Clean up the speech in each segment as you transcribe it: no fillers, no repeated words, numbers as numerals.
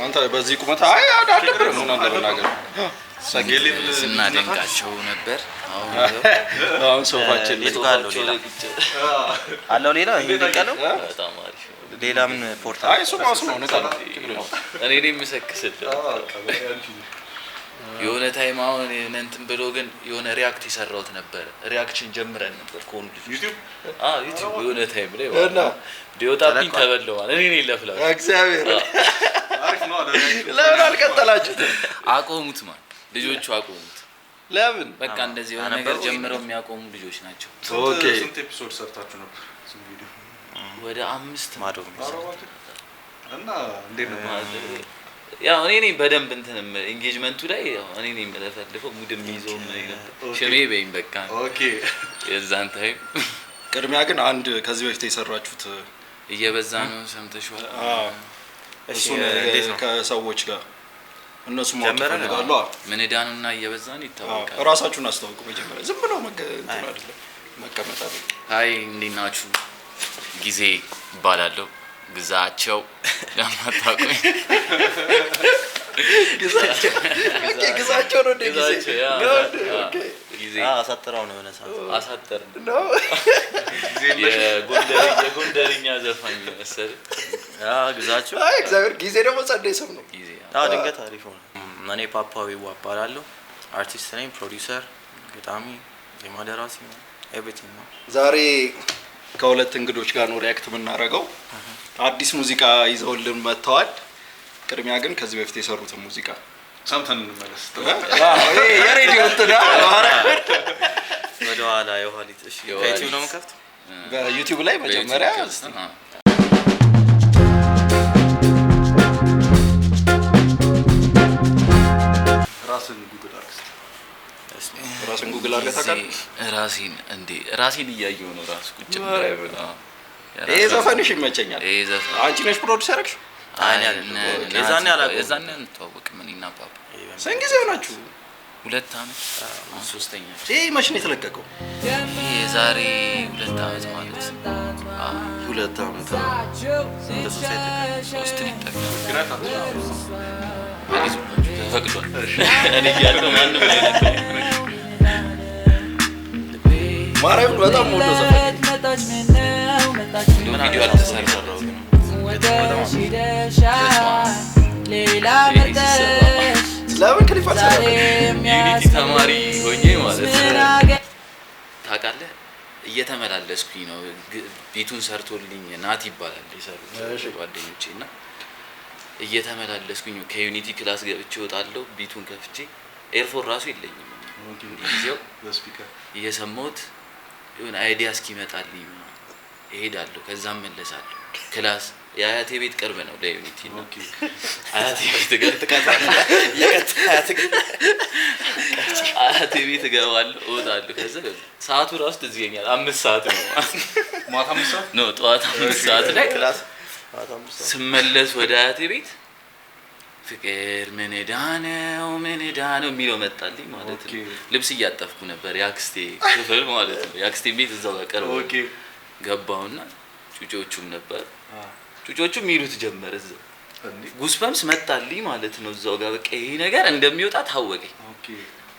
አንተ በዚህ ቁመት አዳደብረም ነው እንደምናገር ሰገሊት ስናደንቃቸው ነበር አሁን ሶፋችን ይጥቃለው ሌላ ይሄንቀለው በጣም አሪፍ ሌላ ምን ፖርታል አይ ሱማስ ነው ነጣ እኔ የምሰክስልህ የሆነ ታይም አሁን እንትን ብሎ ግን የሆነ ሪአክት ይሰራውት ነበር ሪአክሽን ጀምረን ነበር ኮን ዩቲዩብ ዩቲዩብ የሆነ ታይም ላይ እና ዲዮታፒን ተበለዋል እኔ ነኝ ለፍላሽ እግዚአብሔር አሪፍ ነው ለምን አልቀጠላችሁት አቆሙት ማለት ልጆቹ አቆሙት ለምን በቃ እንደዚህ የሆነ ነገር ጀምረው የሚያቆሙ ልጆች ናቸው ኦኬ ስንት ኤፒሶድ ሰርታችሁ ነበር ስም ቪዲዮ ወደ 5 ማዶ እና እንዴት ነው ያው እኔ ነኝ በደንብ እንትንም ኢንጌጅመንቱ ላይ እኔ ነኝ መለፈልፈው ሙድም ይዘው ምን ነበር ሸሜ በይም በቃ ኦኬ የዛን ታይም ቅድሚያ ግን አንድ ከዚህ በፊት የሰራችሁት እየበዛ ነው ሰምተሽዋል እሺ ከሰዎች ጋር እነሱ ማውጣታሉ ምን ዳኑና እየበዛ ነው ይታወቃል ራሳችሁን አስተዋውቁ መጀመሪያ ዝም ብለው እንትን አይደለም መቀመጥ አይደለም አይ እንዲናችሁ ጊዜ ይባላልው ግዛቸው ለማታውቁኝ ግዛቸው ነው እንደ ጊዜ አሳጥራው ነው የሆነ ሰዓት አሳጥር ነው የጎንደርኛ ዘፋኝ መሰለ ግዛቸው አይ እግዚአብሔር ጊዜ ደግሞ ጸደይ ሰው ነው ጊዜ ድንገት አሪፍ ነው እኔ ፓፓዊ ዋባላለሁ አርቲስት ነኝ ፕሮዲዩሰር ገጣሚ ዜማ ደራሲ ነኝ ኤቭሪቲንግ ነው ዛሬ ከሁለት እንግዶች ጋር ነው ሪአክት የምናደርገው አዲስ ሙዚቃ ይዘውልን መጥተዋል ቅድሚያ ግን ከዚህ በፊት የሰሩትን ሙዚቃ ሰምተን እንመለስ የሬዲዮ እንትና ወደ ኋላ የኋሊት እሺ ዩቲዩብ ነው መከፍት በዩቲዩብ ላይ መጀመሪያ ራስን ጉግል አድርገህ ታውቃለህ ራሴን እያየሁ ነው ራስ ቁጭ ብላ ይሄ ዘፈንሽ ይመቸኛል ይሄ ዘፈን አንቺ ነሽ ፕሮዲዩሰር ያደረግሽ አይ የዛኔ አላውቅም የዛኔ እንተዋወቅም እኔና ፓፓ ስንት ጊዜ ሆናችሁ 2 አመት 3ኛ ይሄ መቼ ነው የተለቀቀው የዛሬ 2 አመት ማለት 2 አመት እንደሱ ሶስት ሊጠጋ ተፈቅዷል እኔ ያለው ማንም ማርያም በጣም ሙሉ ዘፈን ቪዲዮ አልተሰራው ሌላ መርጠሽ ለምን ክሊፕ አልሰራም ዩኒቲ ተማሪ ሆኜ ማለት ታውቃለህ እየተመላለስኩኝ ነው ቤቱን ሰርቶልኝ ናት ይባላል ይሰሩት ጓደኞቼና እየተመላለስኩኝ ከዩኒቲ ክላስ ገብቼ ወጣለሁ ቤቱን ከፍቼ ኤርፎን ራሱ የለኝም ጊዜው በስፒከር እየሰማሁት የሆነ አይዲያ እስኪመጣልኝ እሄዳለሁ ከዛም መለሳለሁ ክላስ የአያቴ ቤት ቅርብ ነው ለዩኒቲ ነው አያቴ ቤት አያቴ ቤት እገባለሁ እወጣለሁ ከዛ ሰዓቱ ራሱ ትዝ ይለኛል 5 ሰዓት ነው ማታ 5 ሰዓት ነው ጠዋት 5 ሰዓት ላይ ክላስ ስመለስ ወደ አያቴ ቤት ፍቅር ምን ዳነው የሚለው መጣልኝ ማለት ነው ልብስ እያጠፍኩ ነበር ያክስቴ ክፍል ማለት ነው ያክስቴ ቤት እዛው ጋር ቀርቦ ገባውና ጩጮቹም ነበር ጩጮቹም ሚሉት ጀመረ እዛው ጉስፐምስ መጣልኝ ማለት ነው እዛው ጋር በቃ ይሄ ነገር እንደሚወጣ ታወቀኝ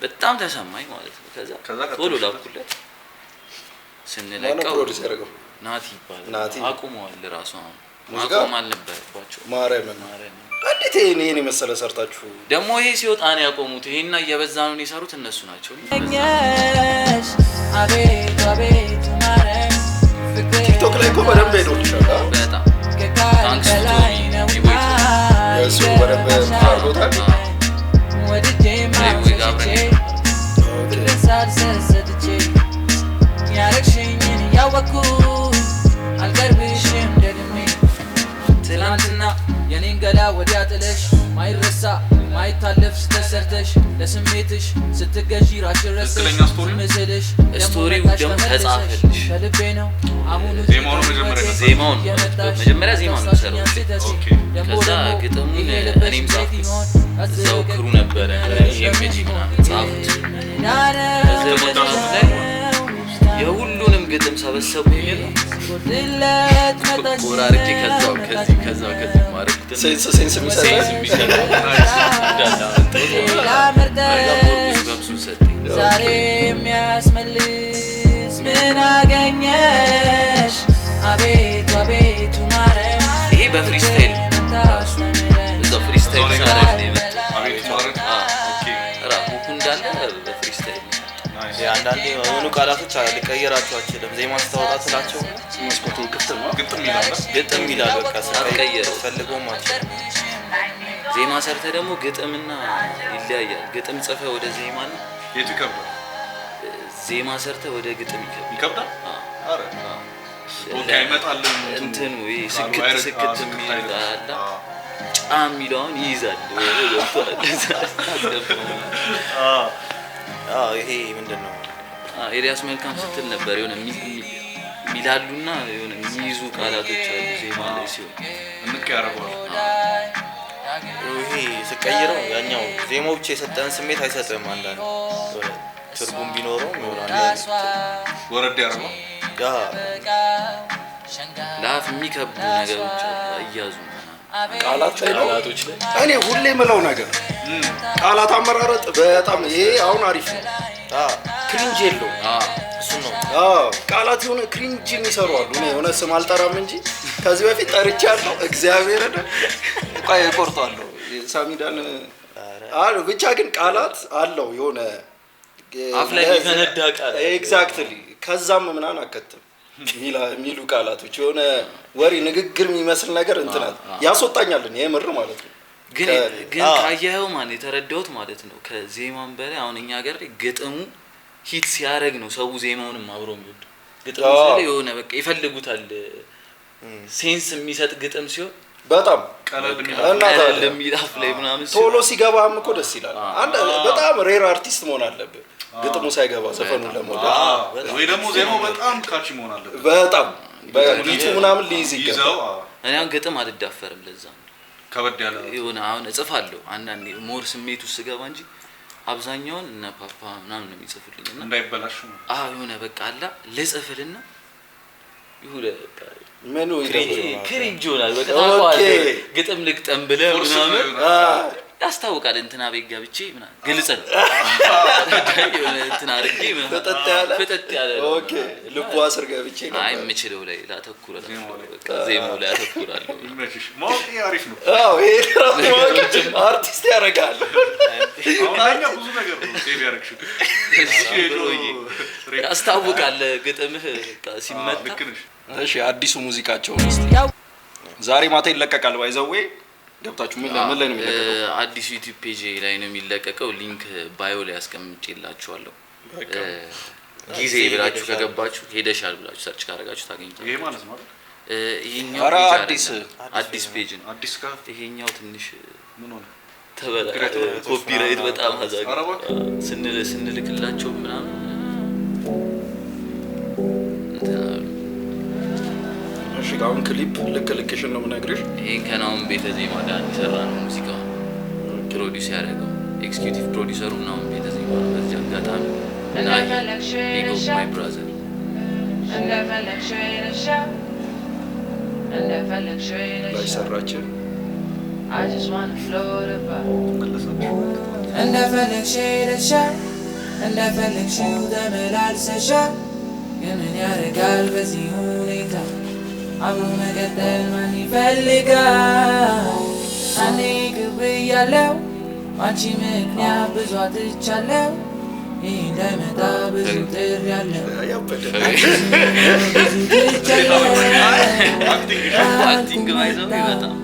በጣም ተሰማኝ ማለት ነው ከዛ ቶሎ ላኩለት ስንለቀው ናቲ ይባላል አቁመዋል ራሱ ማቆም አልነበረባቸው ማርያም እንዴት ይሄን መሰለ ሰርታችሁ ደሞ ይሄ ሲወጣ ነው ያቆሙት ይሄና እየበዛ ነው የሰሩት እነሱ ናቸው አቤት አቤት ማርያም ቲክቶክ ላይ እኮ በደንብ ሄዶልሻል በጣም ታንክስ ቱ ቢቦይ የሱ በደንብ አድርጎታል ወድጄ ማውሰቼ ብለሳል ሰሰትቼ ያረክሽኝን ያወኩ አልቀርብሽም ደግሜ ትላንትና የኔን ገላ ወዲያ ጥለሽ ማይረሳ ማይታለፍ ተሰርተሽ ለስሜትሽ ስትገዢ ራስሽ ረስተሽ መስለሽ ስቶሪው ደግሞ ተጻፈልሽ ከልቤ ነው አሁን ዜማውን መጀመሪያ ዜማውን ሰራው ከዛ ግጥሙን እኔም ጻፍኩት እዛው ክሩ ነበረ ኢሜጅ ምናምን ጻፍኩት የሁሉንም ግጥም ሰበሰቡ የሚል ነው ጎድለት መጣች ወራርቄ ከዛው ማረክ ሴንስ የሚሰጥ ዛሬ የሚያስመልስ ምን አገኘሽ አቤቱ አቤቱ ማረኝ ይሄ በፍሪስታይል እዛው ፍሪስታይል ሳረግ ነው የመጣው አቤት ማረግ ራቁ እንዳለ በፍሪስታይል አንዳንዴ የሆኑ ቃላቶች ልቀይራቸው አልችልም ዜማ ስታወጣ ስላቸው መስኮቱ ክፍት ነው ግጥም ይላል በቃ አትቀይረው ፈልገው ማለት ዜማ ሰርተ ደግሞ ግጥምና ይለያያል ግጥም ጽፈ ወደ ዜማ ነው የቱ ይከብዳል ዜማ ሰርተ ወደ ግጥም ይከብዳል አረ ኦኬ ይመጣል እንትኑ ስክት የሚላላ ጫም ሚለውን ይይዛል ይሄ ምንድነው ኤልያስ መልካም ስትል ነበር የሆነ ሚላሉና የሆነ የሚይዙ ቃላቶች አሉ ዜማ ላይ ሲሆን እንቅ ያረጋል ይሄ ስቀይረው ያኛው ዜማው ብቻ የሰጠን ስሜት አይሰጥም አንዳንድ ትርጉም ቢኖረው ይሆናል ወረድ ያረጋል ለአፍ የሚከብዱ ነገሮች አያዙ ቃላቶች ላይ እኔ ሁሌ የምለው ነገር ቃላት አመራረጥ በጣም ይሄ አሁን አሪፍ ነው ክሪንጅ የለውም እሱ ነው ቃላት የሆነ ክሪንጅ የሚሰሩ አሉ እኔ የሆነ ስም አልጠራም እንጂ ከዚህ በፊት ጠርቻለሁ እግዚአብሔርን ቆይ እቆርጣለሁ ሳሚዳን ብቻ ግን ቃላት አለው የሆነ አፍ ላይ የሚፈነዳ ቃል ኤግዛክትሊ ከዛም ምናምን አከተም ሚሉ ቃላቶች የሆነ ወሬ ንግግር የሚመስል ነገር እንትናት ያስወጣኛልን የምር ማለት ነው ግን ካየኸው ማን የተረዳሁት ማለት ነው ከዜማም በላይ አሁን እኛ ሀገር ላይ ግጥሙ ሂት ሲያደርግ ነው ሰው ዜማውንም አብሮ የሚወድ ግጥሙ ሲል የሆነ በቃ ይፈልጉታል ሴንስ የሚሰጥ ግጥም ሲሆን በጣም ቀለል የሚላፍ ላይ ምናምን ቶሎ ሲገባም እኮ ደስ ይላል አንድ በጣም ሬር አርቲስት መሆን አለበት ግጥሙ ሳይገባ ዘፈኑን ለመውደድ ወይ ደግሞ ዜማው በጣም ካቺ መሆን አለበት በጣም በቢቱ ምናምን ሊይዝ ይገባል እኔ አሁን ግጥም አልዳፈርም ለዛ ከበድ ያለ የሆነ አሁን እጽፋለሁ አንዳንዴ ሞር ስሜት ውስጥ ገባ እንጂ አብዛኛውን እነ ፓፓ ምናምን ነው የሚጽፉልኝና እንዳይበላሽ የሆነ በቃ አላ ልጽፍልና ይሁን በቃ ምኑ ክሪንጅ ይሆናል በቃ ታውቃለህ ግጥም ልግጠም ብለህ ምናምን ያስታውቃል እንትና ቤት ገብቼ ምናምን ግልጽ ነው የሆነ እንትና አድርጌ ምናምን ፍጥጥ ያለ ኦኬ ልቧ ስር ገብቼ ነው አይ የምችለው ላይ ላተኩራለሁ በቃ ዜማው ላይ አተኩራለሁ ማውቂ አሪፍ ነው ይሄ አርቲስት ያደርጋል አሁን ብዙ ነገር ነው ሴቭ ያደርግሽ ያስታውቃል ግጥምህ ሲመታ እሺ አዲሱ ሙዚቃቸው እስቲ ዛሬ ማታ ይለቀቃል ባይዘዌ ገብታችሁ ምን ላይ ነው የሚለቀቀው አዲሱ ዩቲዩብ ፔጅ ላይ ነው የሚለቀቀው ሊንክ ባዮ ላይ አስቀምጬላችኋለሁ ጊዜ ብላችሁ ከገባችሁ ሄደሻል ብላችሁ ሰርች ካደረጋችሁ ታገኙታላችሁ ይሄ ማለት ነው ይሄኛው አዲስ ፔጅ ነው አዲስ ካ ይሄኛው ትንሽ ምን ሆነ ተበላ ኮፒራይት በጣም አዛግ ስንልክላቸው ምናምን እሺ አሁን ክሊፕ ልክልክሽን ነው የምነግርሽ ይሄን ከናውን ቤተ ዜማ ጋር ይሰራ ነው ሙዚቃው ፕሮዲዩስ ያደረገው ኤክስኪዩቲቭ ፕሮዲዩሰሩ ነው ቤተ ዜማ በዚህ አጋጣሚ እና ቢግ ኦፍ ማይ ብራዘር ላይ ሰራችን I just wanna float about and I felt like shade and shine and I felt like shoot them at session የምን ያረጋል በዚህ ሁኔታ አብሮ መቀጠል ማን ይፈልጋል እኔ ግብ ያለው አንቺ ምክንያት ብዙ አጥቻለሁ ይህ እንዳይመጣ ብዙ ጥር ያለው አክቲንግ ባይዘው በጣም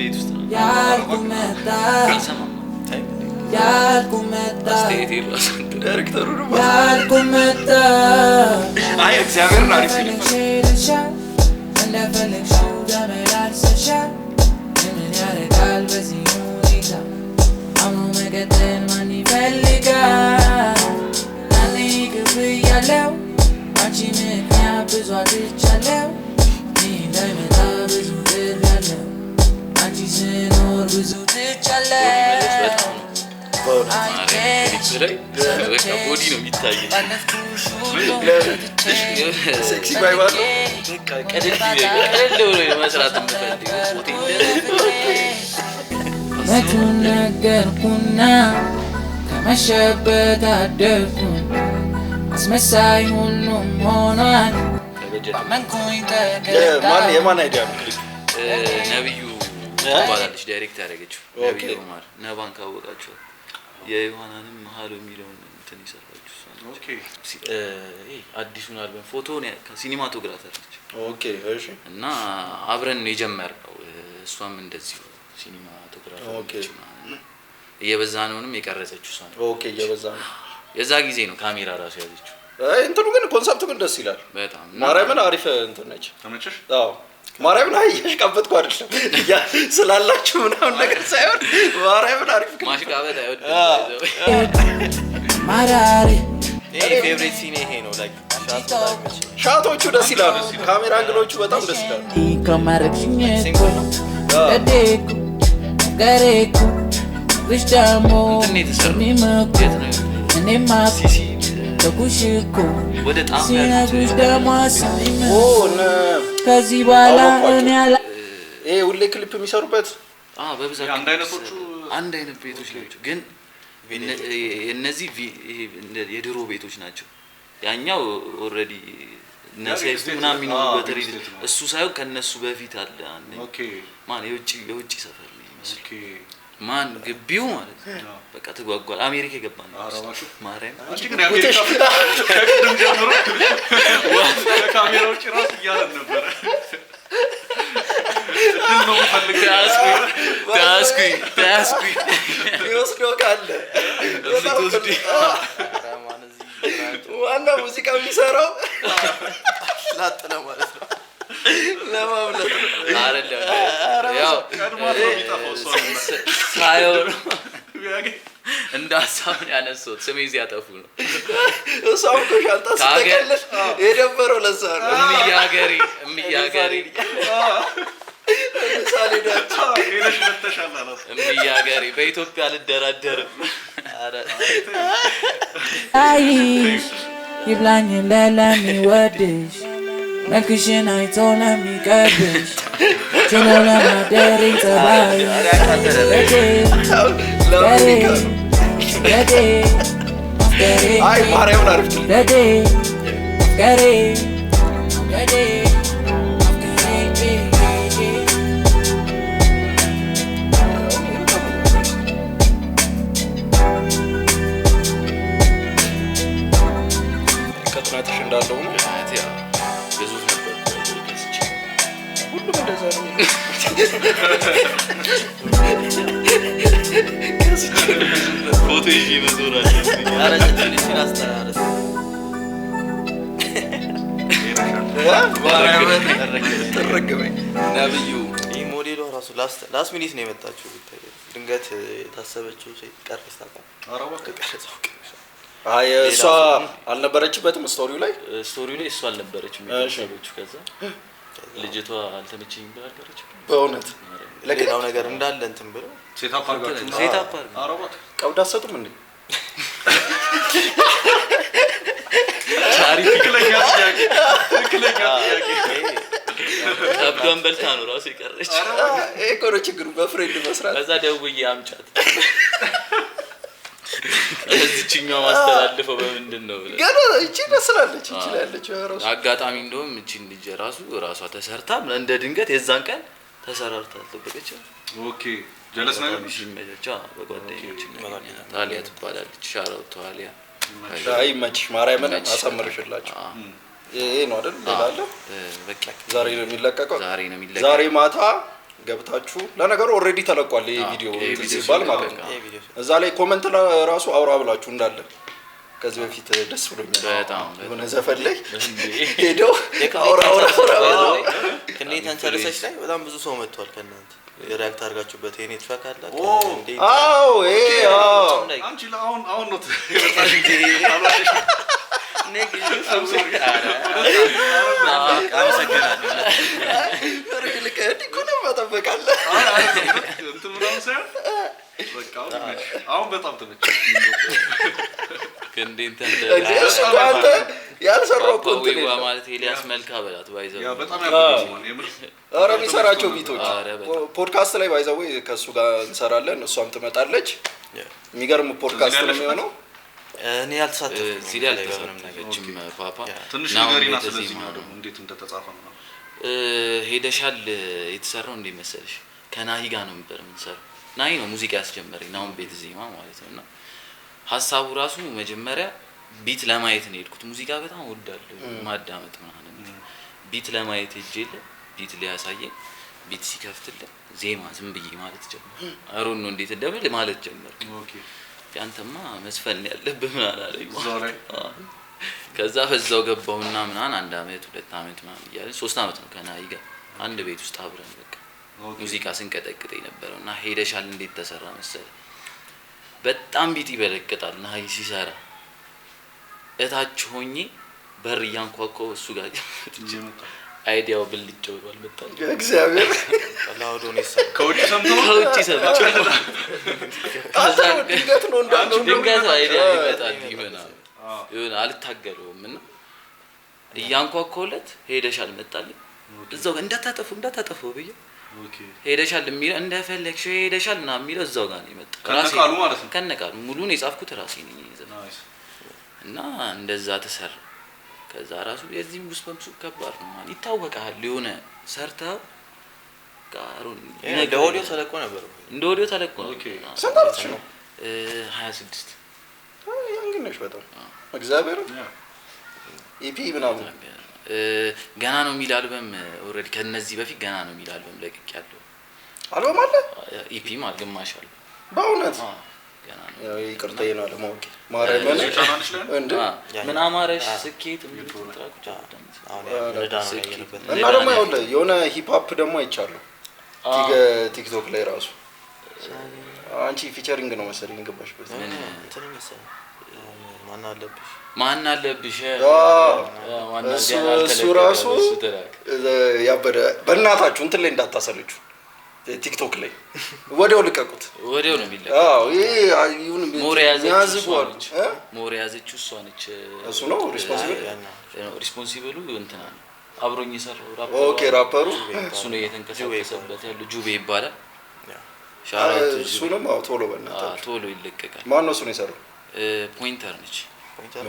ሌት ውስጥ ነው ያልኩመጣ ዳይሬክተሩ ነው ያልኩመጣ አይ እግዚአብሔር አሪፍ ነው እንደፈለግሽው ተመላልሰሻል ምን ያረጋል በዚህ ሁኔታ አሁን መቀጠል ማን ይፈልጋል እኔ ግብ ያለው አንቺ ምክንያት ብዙ አጥቻለሁ ይህ እንዳይመጣ ብዙ ጥር ያለው አንቺ ስኖር ብዙ ትቻለሁ በቃ ቦዲ ነው የሚታየው። ሴክሲ ባይ ባለው በቃ ቀለል ብሎ መስራት የምፈልገው መቱን ነገርኩና ከመሸበት አደርኩኝ አስመሳይ ሁሉም ሆኗል አመንኩኝ ተገዳ የማን አይዲያ ነው? ነብዩ ትባላለች ዳይሬክት ያደረገችው ነብዩ ኡማር ነባን ካወቃቸው የዮሐናንም መሀሉ የሚለውን እንትን ይሰራችሁ ኦኬ አዲሱን አልበም ፎቶን ከሲኒማቶግራፈር ነች። ኦኬ እሺ። እና አብረን ነው የጀመርነው። እሷም እንደዚህ ሲኒማቶግራፈር ነች። እየበዛ ነውንም የቀረጸችው እሷ ነው። ኦኬ እየበዛ ነው። የዛ ጊዜ ነው ካሜራ ራሱ ያዘችው። እንትኑ ግን ኮንሰፕቱ ግን ደስ ይላል በጣም። ማርያምን አሪፍ እንትን ነች። ተመቸሽ? አዎ ማርያምን አየሽ ቀበጥኩ አይደለም ስላላችሁ ምናምን ነገር ሳይሆን ማርያምን አሪፍ ግን ማሽቃበጥ አይወድም። ማራሪ ይሄ ፌቨሪት ሲኔ ይሄ ነው ላይክ ሻቶቹ ደስ ይላሉ። ካሜራ አንግሎቹ በጣም ደስ ይላሉ። ከማረክሽኝ ለዴኩ ገሬኩ ብሽዳሞ ሚመኩ እኔማ ተኩሽኩ ወደ ጣም ሲነጉሽ ደሞ ኦ ከዚህ በኋላ እኔ ያላ ይሄ ሁሌ ክሊፕ የሚሰሩበት በብዛት አንድ አይነት ቤቶች ናቸው። ግን እነዚህ የድሮ ቤቶች ናቸው። ያኛው ኦልሬዲ ነሰይፉ ምናምን የሚኖሩበት እሱ ሳይሆን ከነሱ በፊት አለ። ኦኬ ማን የውጭ ሰፈር ነው ይመስል ማን ግቢው ማለት ነው። በቃ ተጓጓል። አሜሪካ የገባ ነው ማርያም። አንቺ ግን አሜሪካ ከቅድም ጀምሮ ከካሜራዎች ራስ እያለን ነበር። እድል ነው ፈልገህ ታስኩኝ ይወስዶ ካለ ዋና ሙዚቃ የሚሰራው ላጥለ ማለት ነው ለማምለጥ አይደለም። ያው ቀድማት ነው የሚጠፋው ሰው ሳይሆን እንደ ሀሳብን ያነሱት ስሜ ሲያጠፉ ነው። እሷም እኮ ሻንጣ ስትጠቀልል የደበረው ለዛ ነው። እምያገሬ ምሳሌ ናቸው። ሌሎች መተሻል አላት እምያገሬ በኢትዮጵያ አልደራደርም። አይ ይብላኝ ለሚወድሽ መልክሽን አይቶ ለሚቀርብሽ ችሎ ለማደር ጸባይ አይ ማርያምን አሪፍ ከጥናትሽ እንዳለው ነው። ግዙፍ ነበር። ሁሉም እንደዛ ነው። ፎቶ ይዤ መዞር አለብኝ። ተረገበኝ ነብዩ ይሄ ሞዴሏ ራሱ ላስት ሚኒት ነው የመጣችው። ድንገት የታሰበችው ቀርስ ታውቃለህ? አረባ ከቀረጸው አይ እሷ አልነበረችበትም ስቶሪው ላይ እሷ አልነበረችም የሚታሰበችው። ከዛ ልጅቷ አልተመቸኝም ብላ አልቀረች። በእውነት ለሌላው ነገር እንዳለ እንትን ብለው ሴታፕ አድርጋችሁ ሴታፕ አረባ ቀብድ አትሰጡም እንዴ? ታሪክ ትክክለኛ ጥያቄ ቀብዷን በልታ ነው ራሱ የቀረች። ይሄ እኮ ነው ችግሩ በፍሬንድ መስራት። ከዛ ደውዬ አምጫት እዚህኛው ማስተላልፈው በምንድን ነው ብለህ ገና እቺ ደስላለች ይችላልች ራሱ አጋጣሚ እንደውም እቺን ልጅ ራሷ ተሰርታ እንደ ድንገት የዛን ቀን ተሰራርታ ተጠበቀች። ኦኬ ጀለስ ነገር ሲመቻቻ በጓደኞች ታሊያ ትባላለች። ሻራው ታሊያ አይ መችሽ ማርያምን አሳምርሽላችሁ። ይሄ ነው አይደል? ሌላለ በቃ ዛሬ ነው የሚለቀቀው። ዛሬ ማታ ገብታችሁ ለነገሩ ኦሬዲ ተለቋል። ይሄ ቪዲዮ ሲባል ማለት ነው። እዛ ላይ ኮሜንት ራሱ አውራ ብላችሁ እንዳለ ከዚህ በፊት ደስ ብሎኛል። በጣም የሆነ ዘፈን ላይ ሄደው አውራ ከኔታን ቸርሰች ላይ በጣም ብዙ ሰው መጥቷል። ከእናንተ ሪያክት አድርጋችሁበት የኔ ትፈካ አለ እንዴ? አዎ ይሄ አንቺ አሁን ነው ታላሽ ልክ እንዲህ እኮ ነው መጠበቅ አለ። እንትን ምናምን ሳይሆን በቃ አሁን በጣም ተመቸኝ። ክንዴን እሱ አንተ ያልሰራው ኮንቴንት ነው ማለት ኤልያስ መልካ በላት ባይዘው ያ በጣም ያበረታው የምር ኧረ የሚሰራቸው ቢቶች ፖድካስት ላይ ባይዘው ከሱ ጋር እንሰራለን። እሷም ትመጣለች። የሚገርም ፖድካስት ነው የሚሆነው። እኔ ያልተሳተፍኩ ሲሪያል ምንም ነገርችም ፓፓ ትንሽ ነገርና ስለዚህ ነው ደግሞ እንዴት እንደተጻፈ ነው ሄደሻል የተሰራው እንዴ መሰለሽ ከናሂ ጋር ነው ነበር የምንሰራው። ናሂ ነው ሙዚቃ ያስጀመረኝ ናሁን ቤት ዜማ ማለት ነውና ሐሳቡ ራሱ መጀመሪያ ቢት ለማየት ነው የሄድኩት። ሙዚቃ በጣም ወዳለሁ ማዳመጥ ምናምን ቢት ለማየት ሄጄ ቢት ሊያሳየኝ ቢት ሲከፍትልኝ ዜማ ዝም ብዬ ማለት ጀመር። አሮን ነው እንዴት እንደብል ማለት ጀመር። ኦኬ ያንተማ መስፈን ያለብህ ምን አላለኝ ከዛ ፈዛው ገባውና ምናን 1 አመት 2 አመት ምናምን ይያለኝ 3 አመት ነው ከናሂ ጋር አንድ ቤት ውስጥ አብረን በቃ ሙዚቃ ስንቀጠቅጥ የነበረውና ሄደሻል እንዴት ተሰራ መሰለ በጣም ቢት ይበለቅጣል። ናሂ ሲሰራ እታች ሆኜ በር ያንኳኳው እሱ ጋር አይዲያው ብልጭ ብሏል መጣል እግዚአብሔር ላውዶኔስ ከውጭ ሰምቶ ድንገት ነው እንዳንቺ ድንገት አይዲያ ይመጣል ይመናል ይሁን አልታገለውም እና እያንኳኳውለት ሄደሻል መጣልኝ እዛው እንዳታጠፉ ብዬ ሄደሻል የሚለው እንደፈለግሽ ሄደሻል እና የሚለው እዛው ጋር ነው የመጣው ከነቃሉ ማለት ነው ከነቃሉ ሙሉን የጻፍኩት ራሴ ነኝ እና እንደዛ ተሰራ። ከዛ ራሱ የዚህም ውስጥ በምሱ ከባድ ነው ማለት ይታወቃል። የሆነ ሰርተው ጋሩን እንደ ኦዲዮ ተለቆ ነበር እንደ ኦዲዮ ተለቆ ነው። ሰንታች ነው 26 ያንግነሽ በጣም እግዚአብሔር ኢፒ ምናምን ገና ነው የሚል አልበም ኦሬዲ ከነዚህ በፊት ገና ነው የሚል አልበም ለቅቄያለሁ። አልበም አለ ኢፒ ማለት ግማሽ አለ በእውነት ገና ነው። ያው ይቅርታዬ ነው ለማወቅ ማረመን እንዴ ምን አማረሽ ስኬት ምን ትራኩቻ አሁን ረዳና ያየነበት እና ደግሞ የሆነ ሂፕ ሆፕ ደግሞ አይቻለሁ ቲክቶክ ላይ ራሱ አንቺ ፊቸሪንግ ነው መሰለኝ ገባሽበት ምን እንትን መሰለኝ ማን አለብሽ እሱ ራሱ ያበደ በእናታችሁ እንትን ላይ እንዳታሰለችሁ ቲክቶክ ላይ ወዲያው ልቀቁት ወዲያው ነው የሚለቀው። አዎ ይሄ ይሁን ሞር ያዘችው እሷ ነች። እሱ ነው ሪስፖንሲብሉ እንትና አብሮኝ የሰራው ራፐሩ ኦኬ ራፐሩ እሱ ነው የተንቀሳቀሰበት ያለው ጁቤ ይባላል። ሻራቱ እሱንም አው ቶሎ በእናታችሁ ቶሎ ይለቀቃል። ማን ነው እሱ ነው የሰራው? ፖይንተር ነች።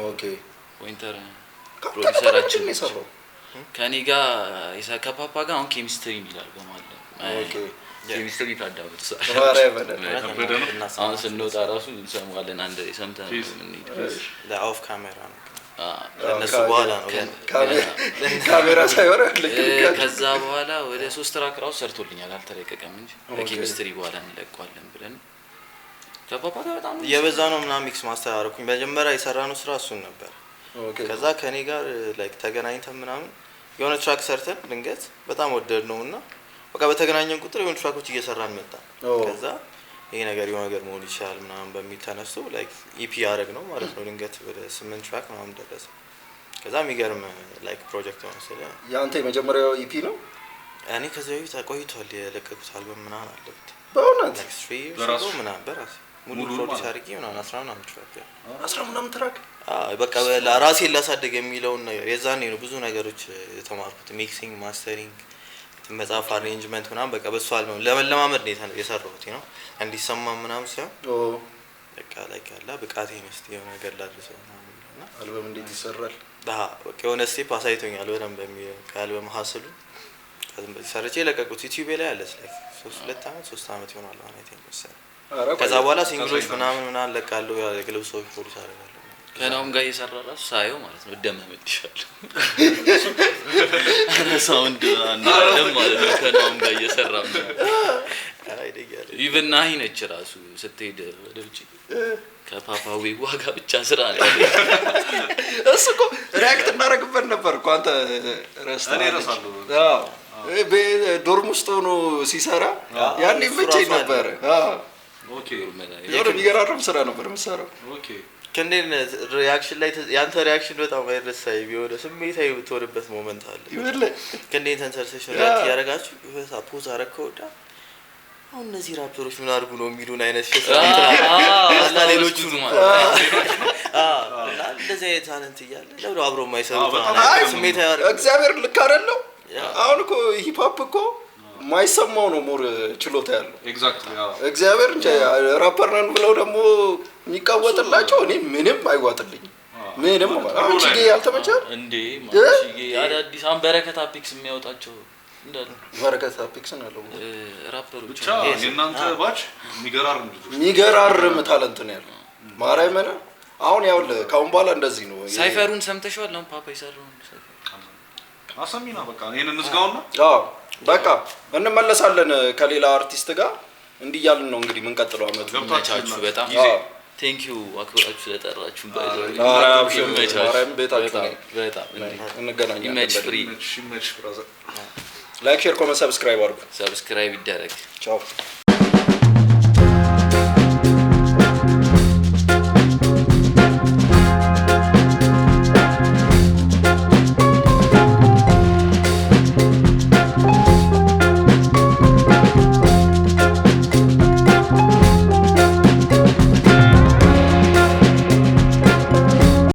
ኦኬ ፖይንተር ፕሮዲውሰራችን ነው የሰራው ከኔ ጋር ከፓፓ ጋር አሁን ኬሚስትሪ ይላል በማለት ኦኬ ኬሚስትሪ ታዳምጡ ማራ ያበደ አሁን ስንወጣ ራሱ እንሰማዋለን። አንድ ሰምተን ምን ለኦፍ ካሜራ ነው እነሱ በኋላ ነው ካሜራ ሳይወራ ከዛ በኋላ ወደ 3 ትራክ ራሱ ሰርቶልኛል አልተለቀቀም እንጂ ለኬሚስትሪ በኋላ እንለቀዋለን ብለን ከፓፓ ጋር በጣም የበዛ ነው ምናምን ሚክስ ማስተር አደረኩኝ። መጀመሪያ የሰራነው ስራ እሱን ነበር። ከዛ ከኔ ጋር ላይክ ተገናኝተን ምናምን የሆነ ትራክ ሰርተን ድንገት በጣም ወደድነውና በቃ በተገናኘን ቁጥር የሆነ ትራኮች እየሰራን መጣ። ከዛ ይሄ ነገር የሆነ ነገር መሆን ይችላል ምናምን በሚል ተነስቶ ላይክ ኢፒ ያደረግ ነው ማለት ነው። ድንገት ወደ 8 ትራክ ምናምን ደረሰ። ከዛ የሚገርም ላይክ ፕሮጀክት ነው መሰለኝ። ያንተ የመጀመሪያው ኢፒ ነው? እኔ ከዛ በፊት ቆይቷል የለቀቁት አልበም ምናምን አለበት በእውነት ላይክ 3 years ምናምን በራሴ ሙሉ ፕሮዲዩስ አድርጌ ምናምን 10 ምናምን ትራክ 10 ምናምን ትራክ በቃ ራሴን ላሳደግ የሚለውን ነገር የዛኔ ነው ብዙ ነገሮች የተማርኩት። ሚክሲንግ፣ ማስተሪንግ፣ መጻፍ፣ አሬንጅመንት ምናምን በቃ በሱ አልበም ለመለማመድ ነው የሰራሁት ነው እንዲሰማ ምናምን ሳይሆን በቃ ላይክ ያላ ብቃቴን እስቲ የሆነ ነገር ላድርሰው ምናምን እና አልበም እንዴት ይሰራል በቃ የሆነ ስቴፕ አሳይቶኛል በደንብ ከአልበም ሀስሉ ከዛም ሰርቼ ለቀቁት ዩቲዩብ ላይ አለ ላይክ 2 አመት 3 አመት ይሆናል አሁን አይተኝ መሰለኝ። ከዛ በኋላ ሲንግሎች ምናምን አለቃለሁ የግለሰቦች ፕሮዲዩስ አደርጋለሁ ከናውም ጋር እየሰራ ራሱ ሳየው ማለት ነው ደመመጥሻለሁ ሳውንድ አንደም ማለት ነው ከናውም ጋር እየሰራ ነው ኢቭን ናሂ ነች ራሱ ስትሄድ ወደ ውጪ ከፓፓዊ ዋጋ ብቻ ስራ ነው እሱ እኮ ሪአክት እናደርግበት ነበር እኮ አንተ ረስታለሁ። አዎ በዶርም ውስጥ ሆኖ ሲሰራ ያኔ ብቻዬን ነበር። ኦኬ የሆነ የሚገራርም ስራ ነበር የምሰራው። ኦኬ ከእንዴት ሪአክሽን ላይ ያንተ ሪአክሽን በጣም አይረሳኝ ቢሆን ስሜታዊ ብትሆንበት ሞመንት አለ። ይኸውልህ ከእንዴት ተንሰርሰሽ ሪአክት ያደረጋችሁ ፖዝ አደረከውዳ አሁን እነዚህ ራፐሮች ምን አድርጉ ነው የሚሉን አይነት ሸት እና ሌሎቹ እና እንደዚህ አይነት ታለንት እያለ ለምን አብሮ የማይሰሩት ስሜት ያደርግ እግዚአብሔር ልክ አይደለም። አሁን እኮ ሂፕ ሆፕ እኮ ማይሰማው ነው ሞር ችሎታ ያለው ኤግዛክትሊ እግዚአብሔር እንጂ ራፐር ነን ብለው ደግሞ የሚቃወጥላቸው እኔ ምንም አይዋጥልኝ ምንም አሁን ቺጌ ያልተመቻል እንዴ ማቺጌ አዳዲስ አንበረከት አፒክስ የሚያወጣቸው እንዳለ በረከት አፒክስን አለው ራፐሮች ብቻ የእናንተ ባች የሚገራርም ታለንት ነው ያለው ማርያምን። አሁን ያው ካሁን በኋላ እንደዚህ ነው። ሳይፈሩን ሰምተሽዋል? አሁን ፓፓ ይሰራው አሰሚና በቃ ይሄን እንዝጋውና በቃ እንመለሳለን ከሌላ አርቲስት ጋር እንዲያልን ነው እንግዲህ ምን ቀጥለው አመቱ ገብታችሁ በጣም ቴንክ ዩ አክብራችሁ ስለጠራችሁ ማርያም ቤታችሁ በጣም እንገናኛለን። ኢሜጅ ፍሪ ላይክ ሼር ኮሜንት ሰብስክራይብ አድርጉ። ሰብስክራይብ ይደረግ። ቻው